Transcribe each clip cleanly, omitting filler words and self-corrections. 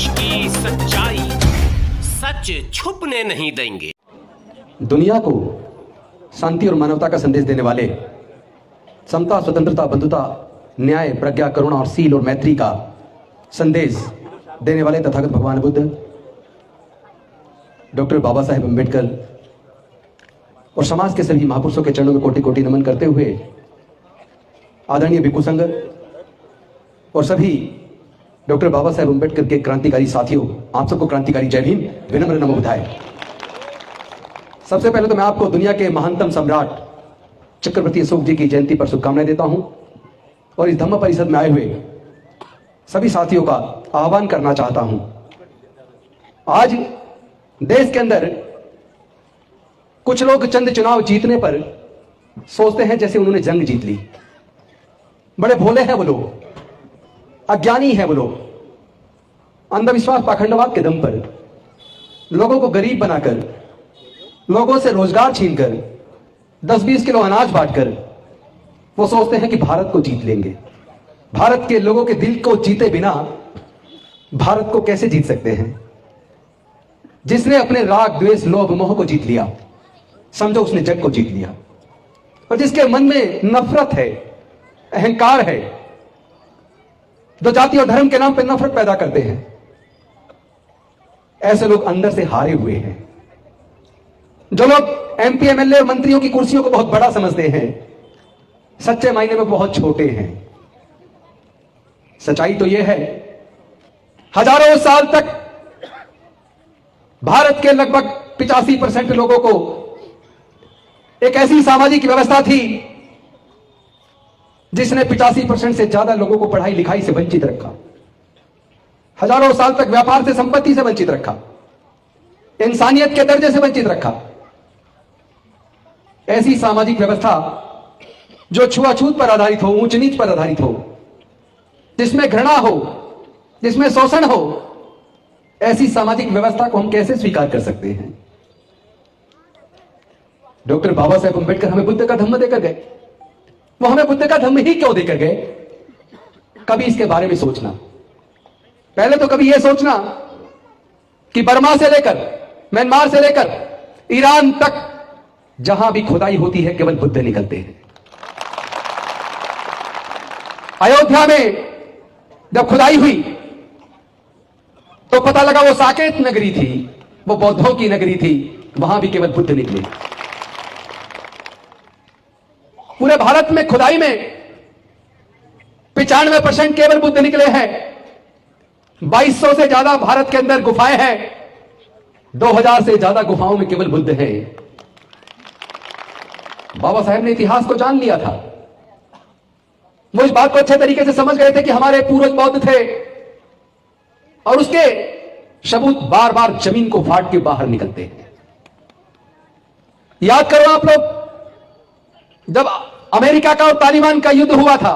देश की सच्चाई सच छुपने नहीं देंगे। दुनिया को शांति और मानवता का संदेश देने वाले, समता, स्वतंत्रता, बंधुता, न्याय, प्रज्ञा, करुणा और शील और मैत्री का संदेश देने वाले तथागत भगवान बुद्ध डॉक्टर बाबा साहेब अम्बेडकर और समाज के सभी महापुरुषों के चरणों में कोटि कोटि नमन करते हुए आदरणीय भिक्षु संघ और सभी डॉक्टर बाबा साहेब अम्बेडकर के क्रांतिकारी साथियों, आप सबको क्रांतिकारी जय भीम, विनम्र नमो बुद्धाय। सबसे पहले तो मैं आपको दुनिया के महानतम सम्राट चक्रवर्ती अशोक जी की जयंती पर शुभकामनाएं देता हूं और इस धम्म परिषद में आए हुए सभी साथियों का आह्वान करना चाहता हूं। आज देश के अंदर कुछ लोग चंद चुनाव जीतने पर सोचते हैं जैसे उन्होंने जंग जीत ली। बड़े भोले हैं वो लोग, अज्ञानी है वो लोग। अंधविश्वास, पाखंडवाद के दम पर लोगों को गरीब बनाकर, लोगों से रोजगार छीनकर, 10-20 किलो अनाज बांटकर वो सोचते हैं कि भारत को जीत लेंगे। भारत के लोगों के दिल को जीते बिना भारत को कैसे जीत सकते हैं? जिसने अपने राग, द्वेष, लोभ, मोह को जीत लिया, समझो उसने जग को जीत लिया। और जिसके मन में नफरत है, अहंकार है, जो जाति और धर्म के नाम पर नफरत पैदा करते हैं, ऐसे लोग अंदर से हारे हुए हैं। जो लोग एमपी, एमएलए और मंत्रियों की कुर्सियों को बहुत बड़ा समझते हैं, सच्चे मायने में बहुत छोटे हैं। सच्चाई तो यह है, हजारों साल तक भारत के लगभग 85% लोगों को एक ऐसी सामाजिक व्यवस्था थी जिसने 85% से ज्यादा लोगों को पढ़ाई लिखाई से वंचित रखा। हजारों साल तक व्यापार से, संपत्ति से वंचित रखा, इंसानियत के दर्जे से वंचित रखा। ऐसी सामाजिक व्यवस्था जो छुआछूत पर आधारित हो, ऊंच नीच पर आधारित हो, जिसमें घृणा हो, जिसमें शोषण हो, ऐसी सामाजिक व्यवस्था को हम कैसे स्वीकार कर सकते हैं? डॉक्टर बाबा साहेब अम्बेडकर हमें बुद्ध का धम्म देकर गए। वो हमें बुद्ध का धम्म ही क्यों देकर गए? कभी इसके बारे में सोचना। पहले तो कभी यह सोचना कि बर्मा से लेकर, म्यांमार से लेकर ईरान तक जहां भी खुदाई होती है केवल बुद्ध निकलते हैं। अयोध्या में जब खुदाई हुई तो पता लगा वो साकेत नगरी थी, वो बौद्धों की नगरी थी, वहां भी केवल बुद्ध निकले। पूरे भारत में खुदाई में 95% केवल बुद्ध निकले हैं। 2200 से ज्यादा भारत के अंदर गुफाएं हैं, 2000 से ज्यादा गुफाओं में केवल बुद्ध हैं। बाबा साहेब ने इतिहास को जान लिया था। वो इस बात को अच्छे तरीके से समझ गए थे कि हमारे पूर्वज बौद्ध थे और उसके सबूत बार बार जमीन को फाड़ के बाहर निकलते हैं। याद करो आप लोग, जब अमेरिका का और तालिबान का युद्ध हुआ था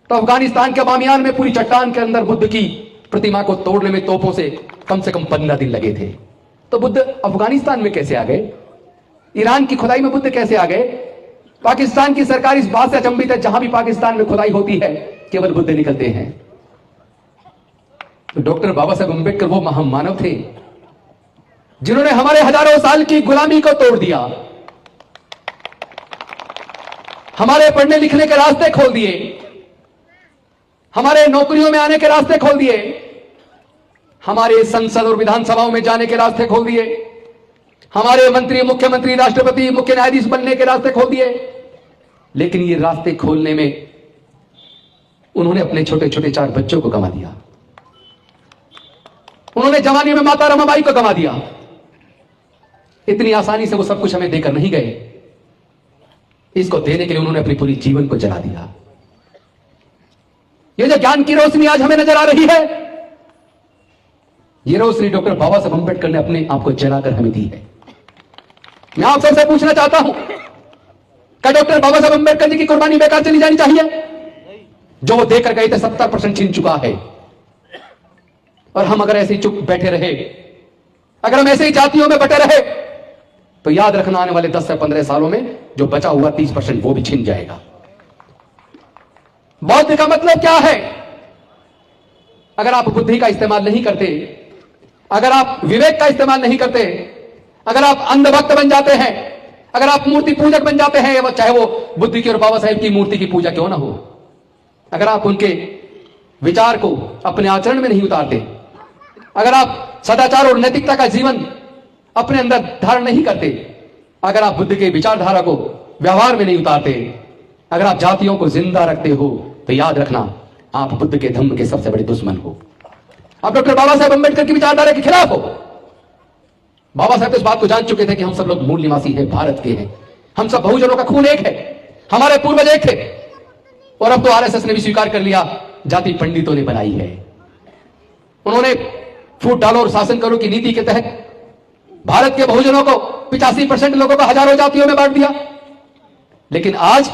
तो अफगानिस्तान के बामियान में पूरी चट्टान के अंदर बुद्ध की प्रतिमा को तोड़ने में तोपों से कम 15 दिन लगे थे। तो बुद्ध अफगानिस्तान में कैसे आ गए? ईरान की खुदाई में बुद्ध कैसे आ गए? पाकिस्तान की सरकार इस बात से अचंभित है, जहां भी पाकिस्तान में खुदाई होती है केवल बुद्ध निकलते हैं। तो डॉक्टर बाबा साहेब अम्बेडकर वो महामानव थे जिन्होंने हमारे हजारों साल की गुलामी को तोड़ दिया, हमारे पढ़ने लिखने के रास्ते खोल दिए, हमारे नौकरियों में आने के रास्ते खोल दिए, हमारे संसद और विधानसभाओं में जाने के रास्ते खोल दिए, हमारे मंत्री, मुख्यमंत्री, राष्ट्रपति, मुख्य न्यायाधीश बनने के रास्ते खोल दिए। लेकिन ये रास्ते खोलने में उन्होंने अपने छोटे छोटे 4 बच्चों को गंवा दिया। उन्होंने जवानी में माता रमाबाई को गंवा दिया। इतनी आसानी से वो सब कुछ हमें देकर नहीं गए। इसको देने के लिए उन्होंने अपनी पूरी जीवन को जला दिया। ये जो ज्ञान की रोशनी आज हमें नजर आ रही है, ये रोशनी डॉक्टर बाबा साहब अम्बेडकर ने अपने आप को जलाकर हमें दी है। मैं आप सबसे पूछना चाहता हूं, क्या डॉक्टर बाबा साहब अम्बेडकर जी की कुर्बानी बेकार चली जानी चाहिए? जो वो देकर गए थे 70% छीन चुका है। और हम अगर ऐसे ही चुप बैठे रहे, अगर हम ऐसे ही जातियों में बटे रहे, तो याद रखना आने वाले 10 से 15 सालों में जो बचा हुआ 30% वो भी छिन जाएगा। बौद्ध का मतलब क्या है? अगर आप बुद्धि का इस्तेमाल नहीं करते, अगर आप विवेक का इस्तेमाल नहीं करते, अगर आप अंधभक्त बन जाते हैं, अगर आप मूर्ति पूजक बन जाते हैं, चाहे वो बुद्ध की और बाबा साहेब की मूर्ति की पूजा क्यों ना हो, अगर आप उनके विचार को अपने आचरण में नहीं उतारते, अगर आप सदाचार और नैतिकता का जीवन अपने अंदर धारण नहीं करते, अगर आप बुद्ध के विचारधारा को व्यवहार में नहीं उतारते, अगर आप जातियों को जिंदा रखते हो, तो याद रखना आप बुद्ध के धम्म के सबसे बड़े दुश्मन हो। आप डॉक्टर बाबा साहेब अंबेडकर की विचारधारा के खिलाफ हो। बाबा साहेब तो इस बात को जान चुके थे कि हम सब लोग मूल निवासी हैं, भारत के हैं, हम सब बहुजनों का खून एक है, हमारे पूर्वज एक थे। और अब तो आरएसएस ने भी स्वीकार कर लिया, जाति पंडितों ने बनाई है। उन्होंने फूट डालो और शासन करो की नीति के तहत भारत के बहुजनों को 85% लोगों को हजारों जातियों में बांट दिया। लेकिन आज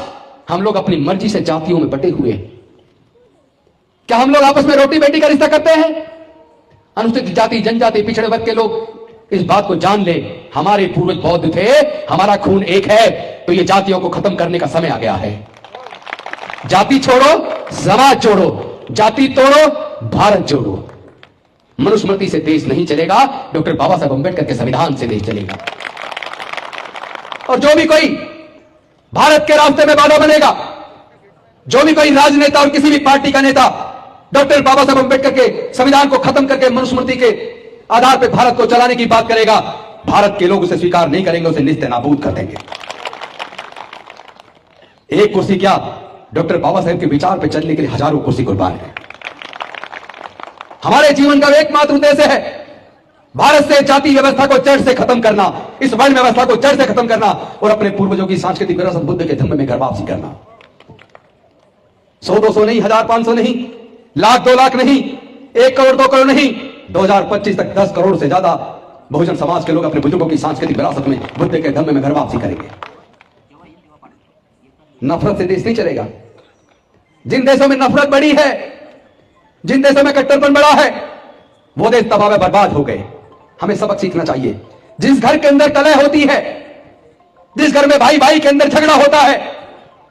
हम लोग अपनी मर्जी से जातियों में बटे हुए हैं। क्या हम लोग आपस में रोटी बेटी का रिश्ता करते हैं? अनुसूचित जाति, जनजाति, पिछड़े वर्ग के लोग इस बात को जान ले, हमारे पूर्वज बौद्ध थे, हमारा खून एक है, तो ये जातियों को खत्म करने का समय आ गया है। जाति छोड़ो, समाज जोड़ो, जाति तोड़ो, भारत जोड़ो। मनुस्मृति से देश नहीं चलेगा, डॉक्टर बाबा साहब अंबेडकर के संविधान से देश चलेगा। और जो भी कोई भारत के रास्ते में बाधा बनेगा, जो भी कोई राजनेता और किसी भी पार्टी का नेता डॉक्टर बाबा साहब अंबेडकर के संविधान को खत्म करके मनुस्मृति के आधार पर भारत को चलाने की बात करेगा, भारत के लोग उसे स्वीकार नहीं करेंगे, उसे निस्ते नाबूद कर देंगे। एक कुर्सी क्या, डॉक्टर बाबा साहेब के विचार पर चलने के लिए हजारों कुर्सी कुर्बान है। हमारे जीवन का एकमात्र उद्देश्य है भारत से जाति व्यवस्था को जड़ से खत्म करना, इस वर्ण व्यवस्था को जड़ से खत्म करना और अपने पूर्वजों की सांस्कृतिक विरासत बुद्ध के धम्म में घर वापसी करना। 100-200 नहीं, 1000-500 नहीं, लाख 2 लाख नहीं, 1 करोड़ 2 करोड़ नहीं, 2025 तक 10 करोड़ से ज्यादा बहुजन समाज के लोग अपने बुजुर्गों की सांस्कृतिक विरासत में बुद्ध के धम्म में घर वापसी करेंगे। नफरत से देश नहीं चलेगा। जिन देशों में नफरत बढ़ी है, जिन देशों में कट्टरपन बढ़ा है, वो देश तबाह में बर्बाद हो गए। हमें सबक सीखना चाहिए। जिस घर के अंदर कलह होती है, जिस घर में भाई भाई के अंदर झगड़ा होता है,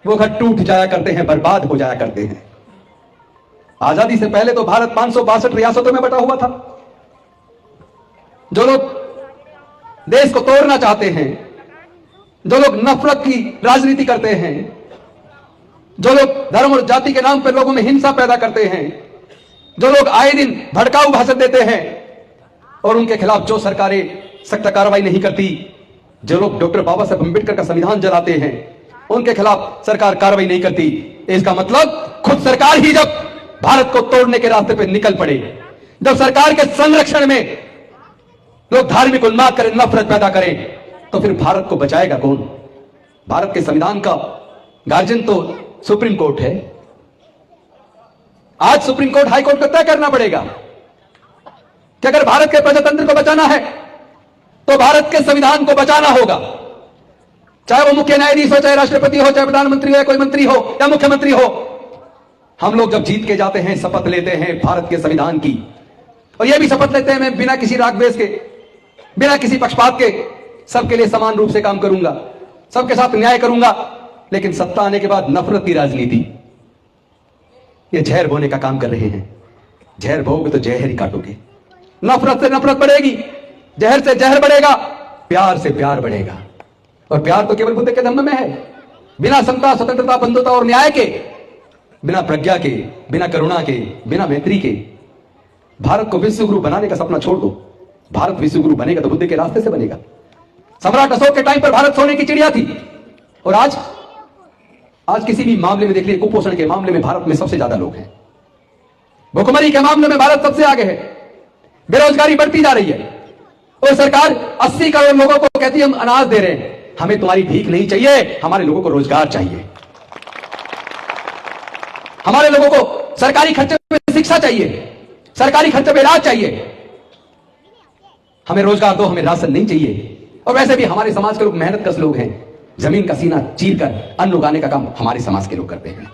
वो घर टूट जाया करते हैं, बर्बाद हो जाया करते हैं। आजादी से पहले तो भारत 562 रियासतों में बटा हुआ था। जो लोग देश को तोड़ना चाहते हैं, जो लोग नफरत की राजनीति करते हैं, जो लोग धर्म और जाति के नाम पर लोगों में हिंसा पैदा करते हैं, जो लोग आए दिन भड़काऊ भाषण देते हैं और उनके खिलाफ जो सरकारें सख्त कार्रवाई नहीं करती, जो लोग डॉक्टर बाबा साहब अंबेडकर का संविधान जलाते हैं, उनके खिलाफ सरकार कार्रवाई नहीं करती, इसका मतलब खुद सरकार ही जब भारत को तोड़ने के रास्ते पर निकल पड़े, जब सरकार के संरक्षण में लोग धार्मिक उन्माद करें, नफरत पैदा करें, तो फिर भारत को बचाएगा कौन? भारत के संविधान का गार्जियन तो सुप्रीम कोर्ट है। आज सुप्रीम कोर्ट, हाई कोर्ट को तय करना पड़ेगा कि अगर भारत के प्रजातंत्र को बचाना है तो भारत के संविधान को बचाना होगा। चाहे वो मुख्य न्यायाधीश हो, चाहे राष्ट्रपति हो, चाहे प्रधानमंत्री हो, या कोई मंत्री हो या मुख्यमंत्री हो, हम लोग जब जीत के जाते हैं, शपथ लेते हैं भारत के संविधान की, और यह भी शपथ लेते हैं मैं बिना किसी राग द्वेष के, बिना किसी पक्षपात के सबके लिए समान रूप से काम करूंगा, सबके साथ न्याय करूंगा। लेकिन सत्ता आने के बाद नफरत की राजनीति, ये जहर बोने का काम कर रहे हैं। जहर बोगे तो जहर ही काटोगे। नफरत से नफरत बढ़ेगी, जहर से जहर बढ़ेगा, प्यार से प्यार बढ़ेगा। और प्यार तो केवल बुद्ध के धम्म में है। बिना समता, स्वतंत्रता, बंधुता और न्याय के, बिना प्रज्ञा के, बिना करुणा के, बिना मैत्री के भारत को विश्व गुरु बनाने का सपना छोड़ दो। भारत विश्व गुरु बनेगा तो बुद्ध के रास्ते से बनेगा। सम्राट अशोक के टाइम पर भारत सोने की चिड़िया थी, और आज किसी भी मामले में देख लीजिए, कुपोषण के मामले में भारत में सबसे ज्यादा लोग हैं, भुखमरी के मामले में भारत सबसे आगे है, बेरोजगारी बढ़ती जा रही है, और सरकार 80 करोड़ लोगों को कहती है हम अनाज दे रहे हैं, हमें तुम्हारी भीख नहीं चाहिए, हमारे लोगों को रोजगार चाहिए, हमारे लोगों को सरकारी खर्चे में शिक्षा चाहिए, सरकारी खर्चे में इलाज चाहिए, हमें रोजगार दो, हमें राशन नहीं चाहिए। और वैसे भी हमारे समाज के लोग मेहनत कश लोग हैं, जमीन का सीना चीर कर अन्न उगाने का काम हमारे समाज के लोग करते हैं।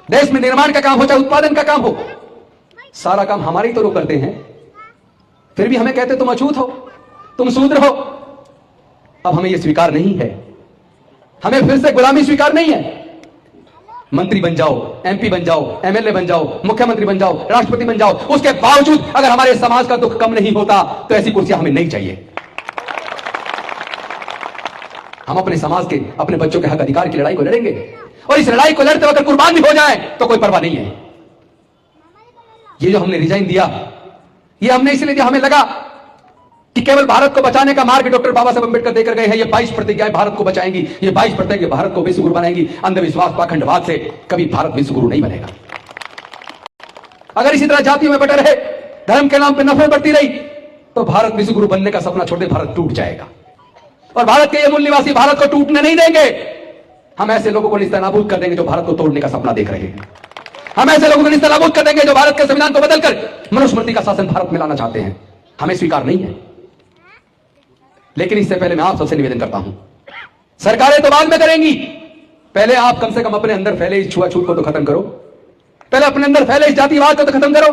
देश में निर्माण का काम हो, चाहे उत्पादन का काम हो, सारा काम हमारे ही तो लोग करते हैं। फिर भी हमें कहते तुम अछूत हो, तुम शूद्र हो। अब हमें यह स्वीकार नहीं है, हमें फिर से गुलामी स्वीकार नहीं है। मंत्री बन जाओ, एमपी बन जाओ, एमएलए बन जाओ, मुख्यमंत्री बन जाओ, राष्ट्रपति बन जाओ, उसके बावजूद अगर हमारे समाज का दुख कम नहीं होता तो ऐसी कुर्सियां हमें नहीं चाहिए। हम अपने समाज के, अपने बच्चों के हक अधिकार की लड़ाई को लड़ेंगे और इस लड़ाई को लड़ते अगर कुर्बान भी हो जाए तो कोई परवाह नहीं है। ये जो हमने रिजाइन दिया, ये हमने इसलिए दिया, हमें लगा कि केवल भारत को बचाने का मार्ग डॉक्टर बाबा साहब अंबेडकर देकर गए हैं। ये 22 प्रतिज्ञाएं भारत को बचाएंगी, ये 22 प्रतिज्ञाएं भारत को विश्व गुरु बनाएंगी। अंधविश्वास, पाखंडवाद से कभी भारत विश्व गुरु नहीं बनेगा। अगर इसी तरह जातियों में बटे रहे, धर्म के नाम पर नफरत बढ़ती रही तो भारत विश्व गुरु बनने का सपना छोड़ दे, भारत टूट जाएगा। और भारत के ये मूल निवासी भारत को टूटने नहीं देंगे। हम ऐसे लोगों को निस्तानाबूद कर देंगे जो भारत को तोड़ने का सपना देख रहे हैं। हम ऐसे लोगों को निस्तानाबूद कर देंगे जो भारत के संविधान को बदलकर मनुस्मृति का शासन भारत में लाना चाहते हैं। हमें स्वीकार नहीं है। लेकिन इससे पहले मैं आप सबसे निवेदन करता हूं, सरकारें तो बाद में करेंगी, पहले आप कम से कम अपने अंदर फैले इस छुआछूत को तो खत्म करो। पहले अपने अंदर फैले इस जातिवाद को तो खत्म करो।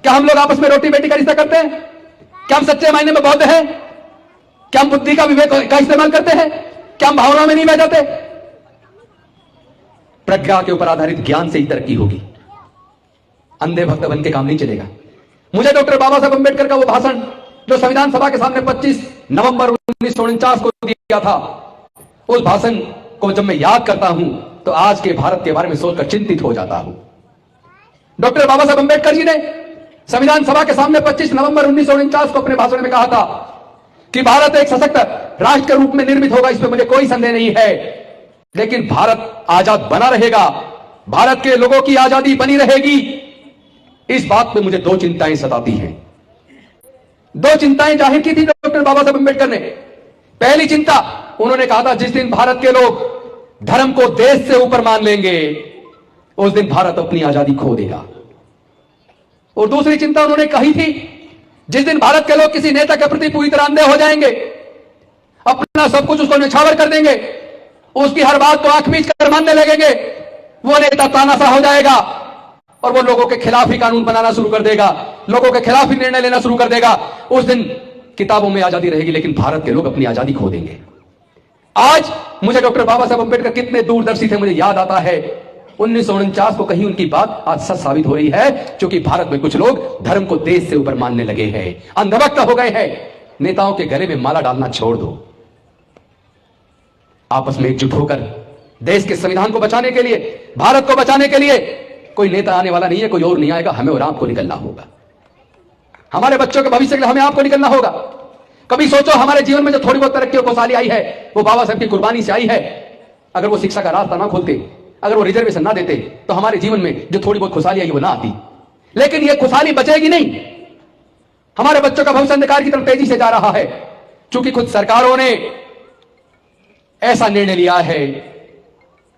क्या हम लोग आपस में रोटी बेटी का रिश्ता करते हैं? क्या हम सच्चे मायने में बौद्ध हैं? क्या हम बुद्धि का विवेक का इस्तेमाल करते हैं? क्या हम भावनाओं में नहीं बह जाते? प्रज्ञा के ऊपर आधारित ज्ञान से ही तरक्की होगी। अंधे भक्त बन के काम नहीं चलेगा। मुझे डॉक्टर बाबा साहब अंबेडकर का वो भाषण जो संविधान सभा के सामने 25 नवंबर 1949 को दिया था, उस भाषण को जब मैं याद करता हूं तो आज के भारत के बारे में सोचकर चिंतित हो जाता हूं। डॉक्टर बाबा साहब अंबेडकर जी ने संविधान सभा के सामने 25 नवंबर 1949 को अपने भाषण में कहा था कि भारत एक सशक्त राष्ट्र के रूप में निर्मित होगा, इसमें मुझे कोई संदेह नहीं है, लेकिन भारत आजाद बना रहेगा, भारत के लोगों की आजादी बनी रहेगी। इस बात पे मुझे दो चिंताएं सताती हैं। दो चिंताएं जाहिर की थी डॉक्टर बाबा साहब अंबेडकर ने। पहली चिंता, उन्होंने कहा था जिस दिन भारत के लोग धर्म को देश से ऊपर मान लेंगे उस दिन भारत अपनी आजादी खो देगा। और दूसरी चिंता उन्होंने कही थी जिस दिन भारत के लोग किसी नेता के प्रति पूरी तरह अंधे हो जाएंगे, अपना सब कुछ उसको न्यौछावर कर देंगे, उसकी हर बात को आंख मीच कर मानने लगेंगे, वो नेता तानाशाह हो जाएगा और वो लोगों के खिलाफ ही कानून बनाना शुरू कर देगा, लोगों के खिलाफ ही निर्णय लेना शुरू कर देगा। उस दिन किताबों में आजादी रहेगी लेकिन भारत के लोग अपनी आजादी खो देंगे। आज मुझे डॉक्टर बाबा साहब अंबेडकर कितने दूरदर्शी थे मुझे याद आता है। 1949 को कहीं उनकी बात आज सच साबित हो रही है, क्योंकि भारत में कुछ लोग धर्म को देश से ऊपर मानने लगे हैं, अंधभक्त हो गए हैं। नेताओं के गले में माला डालना छोड़ दो, आपस में एकजुट होकर देश के संविधान को बचाने के लिए, भारत को बचाने के लिए कोई नेता आने वाला नहीं है, कोई और नहीं आएगा, हमें और आपको निकलना होगा। हमारे बच्चों के भविष्य के लिए हमें आपको निकलना होगा। कभी सोचो हमारे जीवन में जो थोड़ी बहुत तरक्की और खुशहाली आई है वो बाबा साहब की कुर्बानी से आई है। अगर वो शिक्षा का रास्ता ना खोलते, अगर वो रिजर्वेशन ना देते तो हमारे जीवन में जो थोड़ी बहुत खुशहाली आई वो ना आती। लेकिन ये खुशहाली बचेगी नहीं, हमारे बच्चों का भविष्य अंधकार की तरफ तेजी से जा रहा है, क्योंकि खुद सरकारों ने ऐसा निर्णय लिया है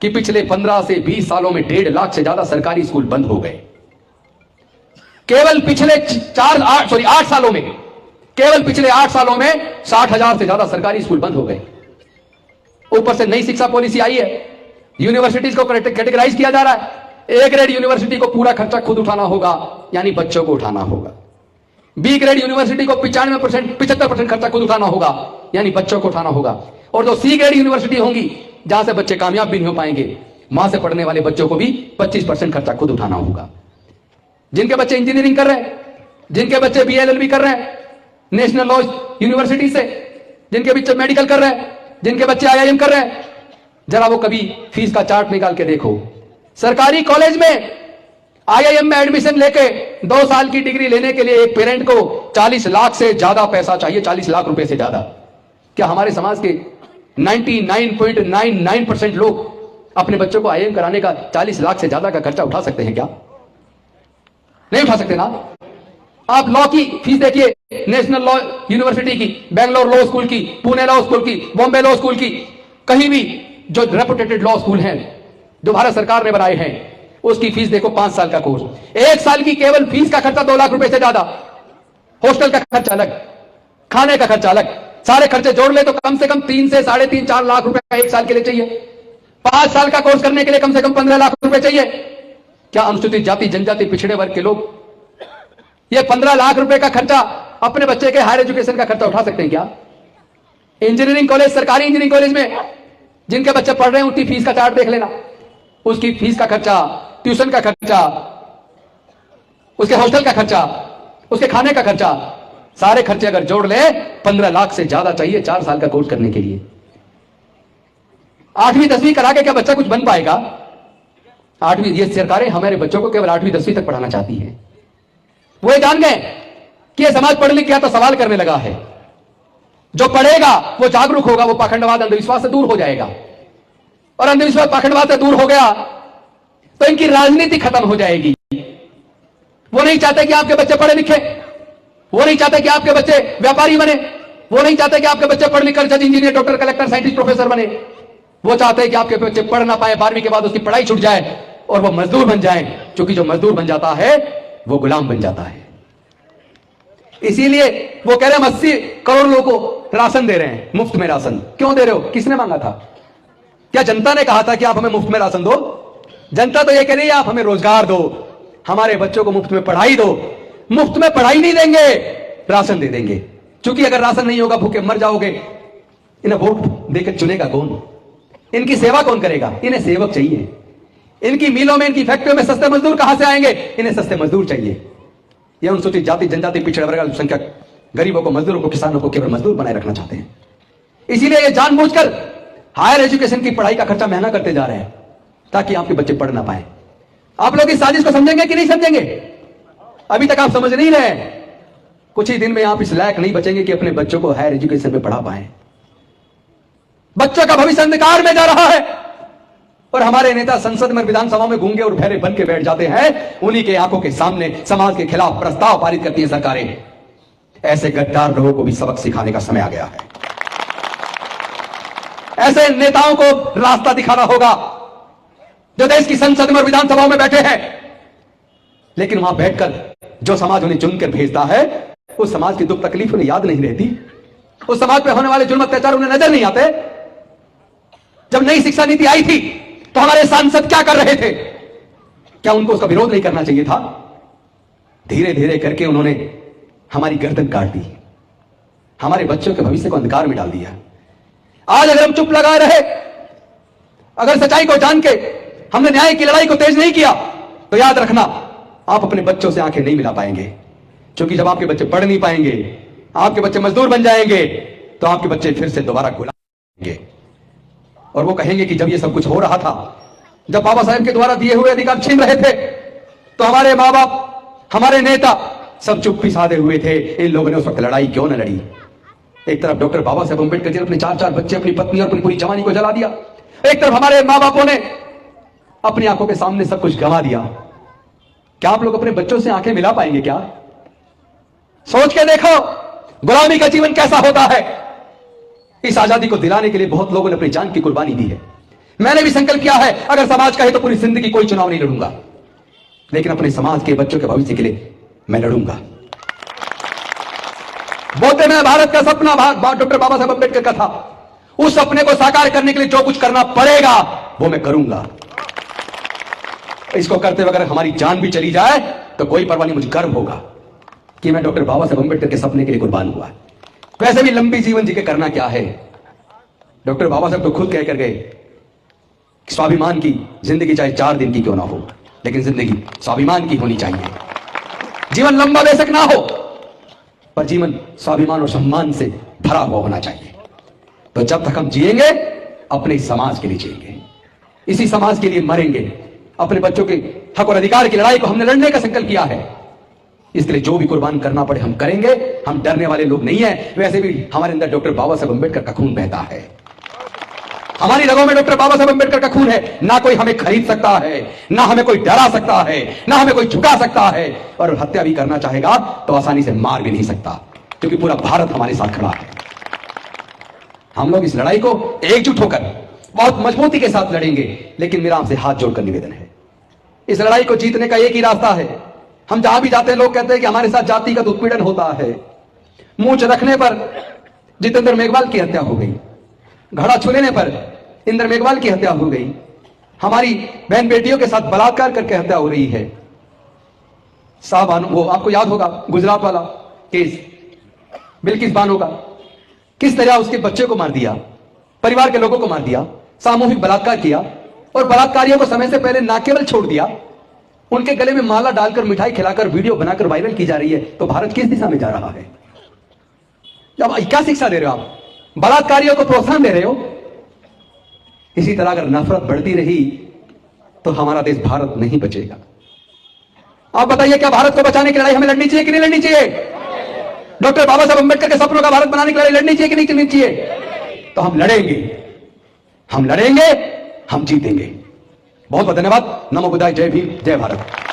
कि पिछले 15 से 20 सालों में 1.5 लाख से ज्यादा सरकारी स्कूल बंद हो गए। केवल पिछले 8 सालों में, केवल पिछले 8 सालों में 60,000 से ज्यादा सरकारी स्कूल बंद हो गए। ऊपर से नई शिक्षा पॉलिसी आई है, यूनिवर्सिटीज को कैटेगराइज किया जा रहा है। ए ग्रेड यूनिवर्सिटी को पूरा खर्चा खुद उठाना होगा, यानी बच्चों को उठाना होगा। बी ग्रेड यूनिवर्सिटी को 75% खर्चा खुद उठाना होगा, यानी बच्चों को उठाना होगा। और जो सी ग्रेड यूनिवर्सिटी होंगी जहां से बच्चे कामयाब भी नहीं हो पाएंगे, वहां से पढ़ने वाले बच्चों को भी 25% खर्चा खुद उठाना होगा। जिनके बच्चे इंजीनियरिंग कर रहे हैं, जिनके बच्चे BLLB कर रहे हैं नेशनल लॉ यूनिवर्सिटी से, जिनके बच्चे मेडिकल कर रहे हैं, जिनके बच्चे IIM कर रहे हैं, जरा वो कभी फीस का चार्ट निकाल के देखो। सरकारी कॉलेज में IIM में एडमिशन लेके 2 साल की डिग्री लेने के लिए एक पेरेंट को 40 लाख से ज्यादा पैसा चाहिए, 40 लाख रुपए से ज्यादा। क्या हमारे समाज के 99.99% लोग अपने बच्चों को IIM कराने का 40 लाख से ज्यादा का खर्चा उठा सकते हैं? क्या नहीं उठा सकते ना? आप लॉ की फीस देखिए, नेशनल लॉ यूनिवर्सिटी की, बेंगलोर लॉ स्कूल की, पुणे लॉ स्कूल की, बॉम्बे लॉ स्कूल की, कहीं भी जो रेपुटेटेड लॉ स्कूल हैं जो भारत सरकार ने बनाए हैं, उसकी फीस देखो 5 साल का कोर्स, 1 साल की केवल फीस का खर्चा 2 लाख रुपए से ज्यादा। हॉस्टल का खर्चा अलग, खाने का खर्चा अलग, सारे खर्चे जोड़ ले तो कम से कम 3 से 3.5 4 लाख रुपए 1 साल के लिए चाहिए। 5 साल का कोर्स करने के लिए कम से कम 15 लाख रुपए चाहिए। क्या अनुसूचित जाति, जनजाति, पिछड़े वर्ग के लोग ये 15 लाख रुपए का खर्चा अपने बच्चे के हायर एजुकेशन का खर्चा उठा सकते हैं? क्या इंजीनियरिंग कॉलेज, सरकारी इंजीनियरिंग कॉलेज में जिनके बच्चे पढ़ रहे हैं उनकी फीस का चार्ट देख लेना। उसकी फीस का खर्चा, ट्यूशन का खर्चा, उसके हॉस्टल का खर्चा, उसके खाने का खर्चा, सारे खर्चे अगर जोड़ ले 15 लाख से ज्यादा चाहिए 4 साल का कोर्स करने के लिए। 8वीं 10वीं करा के क्या बच्चा कुछ बन पाएगा? 8वीं, ये सरकारें हमारे बच्चों को केवल 8वीं 10वीं तक पढ़ाना चाहती हैं। वो ये जान गए कि ये समाज पढ़ लिख गया तो सवाल करने लगा है। जो पढ़ेगा वो जागरूक होगा, वो पाखंडवाद अंधविश्वास से दूर हो जाएगा, और अंधविश्वास पाखंडवाद से दूर हो गया तो इनकी राजनीति खत्म हो जाएगी। वो नहीं चाहते कि आपके बच्चे पढ़े लिखे, वो नहीं चाहते कि आपके बच्चे व्यापारी बने, वो नहीं चाहते कि आपके बच्चे पढ़ लिख कर जज, engineer, doctor, collector, scientist, professor बने। वो चाहते हैं कि आपके बच्चे पढ़ ना पाए, 12वीं के बाद उसकी पढ़ाई छूट जाए और वो मजदूर बन जाए, क्योंकि जो मजदूर बन जाता है वो गुलाम बन जाता है। इसीलिए वो कह रहे हैं 80 करोड़ लोगों को राशन दे रहे हैं, मुफ्त में राशन। क्यों दे रहे हो? किसने मांगा था? क्या जनता ने कहा था कि आप हमें मुफ्त में राशन दो? जनता तो ये कह रही है आप हमें रोजगार दो, हमारे बच्चों को मुफ्त में पढ़ाई दो। मुफ्त में पढ़ाई नहीं देंगे, राशन दे देंगे, क्योंकि अगर राशन नहीं होगा भूखे मर जाओगे। इन्हें वोट देकर चुनेगा कौन? इनकी सेवा कौन करेगा? इन्हें सेवक चाहिए। इनकी मिलों में, इनकी फैक्ट्रियों में सस्ते मजदूर कहां से आएंगे? इन्हें सस्ते मजदूर चाहिए। यह अनुसूचित जाति, जनजाति, पिछड़े वर्ग, अल्पसंख्यक, गरीबों को, मजदूरों को, किसानों को केवल मजदूर बनाए रखना चाहते हैं। इसीलिए ये जानबूझकर हायर एजुकेशन की पढ़ाई का खर्चा महंगा करते जा रहे हैं ताकि आपके बच्चे पढ़ ना पाए। आप लोग इस साजिश को समझेंगे कि नहीं समझेंगे? अभी तक आप समझ नहीं रहे। कुछ ही दिन में आप इस लायक नहीं बचेंगे कि अपने बच्चों को हायर एजुकेशन में पढ़ा पाए। बच्चों का भविष्य अंधकार में जा रहा है और हमारे नेता संसद में, विधानसभा में गूंगे और बहरे बन के बैठ जाते हैं। उन्हीं के आंखों के सामने समाज के खिलाफ प्रस्ताव पारित करती है सरकारें। ऐसे गद्दार लोगों को भी सबक सिखाने का समय आ गया है। ऐसे नेताओं को रास्ता दिखाना होगा जो देश की संसद में और विधानसभाओं में बैठे हैं, लेकिन वहां बैठकर जो समाज उन्हें चुनकर भेजता है उस समाज की दुख तकलीफ उन्हें याद नहीं रहती। उस समाज पर होने वाले जुल्म अत्याचार उन्हें नजर नहीं आते। जब नई शिक्षा नीति आई थी तो हमारे सांसद क्या कर रहे थे? क्या उनको उसका विरोध नहीं करना चाहिए था? धीरे धीरे करके उन्होंने हमारी गर्दन काट दी, हमारे बच्चों के भविष्य को अंधकार में डाल दिया। आज अगर हम चुप लगाए रहे, अगर सच्चाई को जान के हमने न्याय की लड़ाई को तेज नहीं किया, तो याद रखना आप अपने बच्चों से आंखें नहीं मिला पाएंगे। क्योंकि जब आपके बच्चे पढ़ नहीं पाएंगे, आपके बच्चे मजदूर बन जाएंगे, तो आपके बच्चे फिर से दोबारा गुलाम होंगे और वो कहेंगे कि जब ये सब कुछ हो रहा था, जब बाबा साहेब के द्वारा दिए हुए अधिकार छीन रहे थे, तो हमारे माँ बाप, हमारे नेता सब चुप्पी साधे हुए थे। इन लोगों ने उस वक्त लड़ाई क्यों न लड़ी? एक तरफ डॉक्टर बाबा साहेब अम्बेडकर जी ने अपने 4-4 बच्चे, अपनी पत्नी और अपनी पूरी जवानी को जला दिया। एक तरफ हमारे माँ बापों ने अपनी आंखों के सामने सब कुछ गंवा दिया। क्या आप लोग अपने बच्चों से आंखें मिला पाएंगे? क्या सोच के देखो गुलामी का जीवन कैसा होता है। इस आजादी को दिलाने के लिए बहुत लोगों ने अपनी जान की कुर्बानी दी है। मैंने भी संकल्प किया है, अगर समाज कहे तो पूरी जिंदगी कोई चुनाव नहीं लड़ूंगा, लेकिन अपने समाज के बच्चों के भविष्य के लिए मैं लड़ूंगा। बोलते में भारत का सपना डॉक्टर बाबा साहेब अम्बेडकर का था। उस सपने को साकार करने के लिए जो कुछ करना पड़ेगा वो मैं करूंगा। इसको करते हुए अगर हमारी जान भी चली जाए तो कोई परवाह नहीं, मुझे गर्व होगा कि मैं डॉक्टर बाबा साहेब अम्बेडकर के सपने के लिए कुर्बान हुआ। वैसे भी लंबी जीवन जी के करना क्या है? डॉक्टर बाबा साहब तो खुद कहकर गए, स्वाभिमान की जिंदगी चाहे 4 दिन की क्यों ना हो, लेकिन जिंदगी स्वाभिमान की होनी चाहिए। जीवन लंबा बेशक ना हो, पर जीवन स्वाभिमान और सम्मान से भरा हुआ होना चाहिए। तो जब तक हम जिएंगे अपने समाज के लिए जिएंगे, इसी समाज के लिए मरेंगे। अपने बच्चों के हक और अधिकार की लड़ाई को हमने लड़ने का संकल्प किया है, इसके लिए जो भी कुर्बान करना पड़े हम करेंगे। हम डरने वाले लोग नहीं हैं। वैसे भी हमारे अंदर डॉक्टर बाबा साहेब अम्बेडकर का खून बहता है, हमारी रगों में डॉक्टर बाबा साहेब अम्बेडकर का खून है। ना कोई हमें खरीद सकता है, ना हमें कोई डरा सकता है, ना हमें कोई झुका सकता है, और हत्या भी करना चाहेगा तो आसानी से मार भी नहीं सकता, क्योंकि पूरा भारत हमारे साथ खड़ा है। हम लोग इस लड़ाई को एकजुट होकर बहुत मजबूती के साथ लड़ेंगे। लेकिन मेरा आपसे हाथ जोड़कर निवेदन है, इस लड़ाई को जीतने का एक ही रास्ता है। हम जहां भी जाते हैं लोग कहते हैं कि हमारे साथ जातिगत उत्पीड़न होता है। मूंछ रखने पर जितेंद्र मेघवाल की हत्या हो गई, घड़ा छूने पर इंद्र मेघवाल की हत्या हो गई, हमारी बहन बेटियों के साथ बलात्कार करके हत्या हो रही है। साहब वो आपको याद होगा गुजरात वाला केस, बिल्किस बानो का, किस तरह उसके बच्चे को मार दिया, परिवार के लोगों को मार दिया, सामूहिक बलात्कार किया। और बलात्कारियों को समय से पहले ना केवल छोड़ दिया, उनके गले में माला डालकर मिठाई खिलाकर वीडियो बनाकर वायरल की जा रही है, तो भारत किस दिशा में जा रहा है? जब क्या शिक्षा दे रहे हो आप? बलात्कारियों को प्रोत्साहन दे रहे हो। इसी तरह अगर नफरत बढ़ती रही तो हमारा देश भारत नहीं बचेगा। आप बताइए, क्या भारत को बचाने की लड़ाई हमें लड़नी चाहिए कि नहीं लड़नी चाहिए? डॉक्टर बाबा साहब अंबेडकर के सपनों का भारत बनाने की लड़ाई लड़नी चाहिए कि नहीं लड़नी चाहिए? तो हम लड़ेंगे, हम लड़ेंगे, हम जीतेंगे। बहुत बहुत धन्यवाद। नमो बुद्धाय। जय भीम, जय भारत।